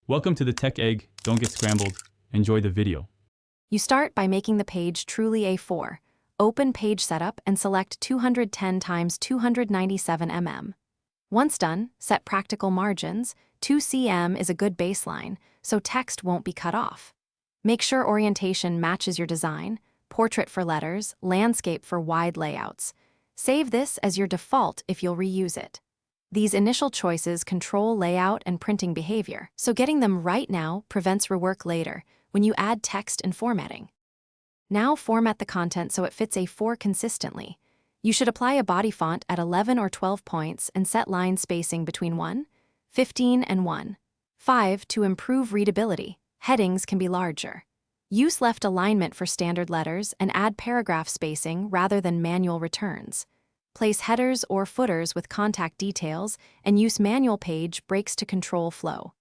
Welcome to the Tech Egg. Don't get scrambled. Enjoy the video. You start by making the page truly A4. Open Page Setup and select 210 x 297 mm. Once done, set practical margins. 2 cm is a good baseline, so text won't be cut off. Make sure orientation matches your design, portrait for letters, landscape for wide layouts. Save this as your default if you'll reuse it. These initial choices control layout and printing behavior, so getting them right now prevents rework later when you add text and formatting. Now format the content so it fits A4 consistently. You should apply a body font at 11 or 12 points and set line spacing between 1, 15 and 1, 5 to improve readability. Headings can be larger. Use left alignment for standard letters and add paragraph spacing rather than manual returns. Place headers or footers with contact details and use manual page breaks to control flow.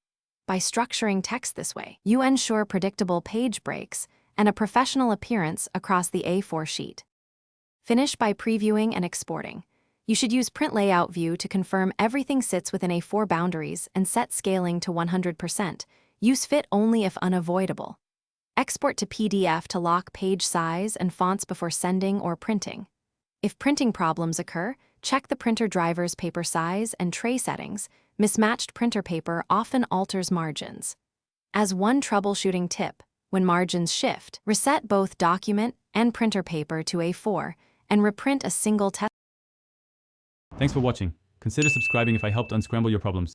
By structuring text this way, you ensure predictable page breaks and a professional appearance across the A4 sheet. Finish by previewing and exporting. You should use Print Layout View to confirm everything sits within A4 boundaries and set scaling to 100%. Use Fit only if unavoidable. Export to PDF to lock page size and fonts before sending or printing. If printing problems occur, check the printer driver's paper size and tray settings. Mismatched printer paper often alters margins. As one troubleshooting tip, when margins shift, reset both document and printer paper to A4 and reprint a single test. Thanks for watching. Consider subscribing if I helped unscramble your problems.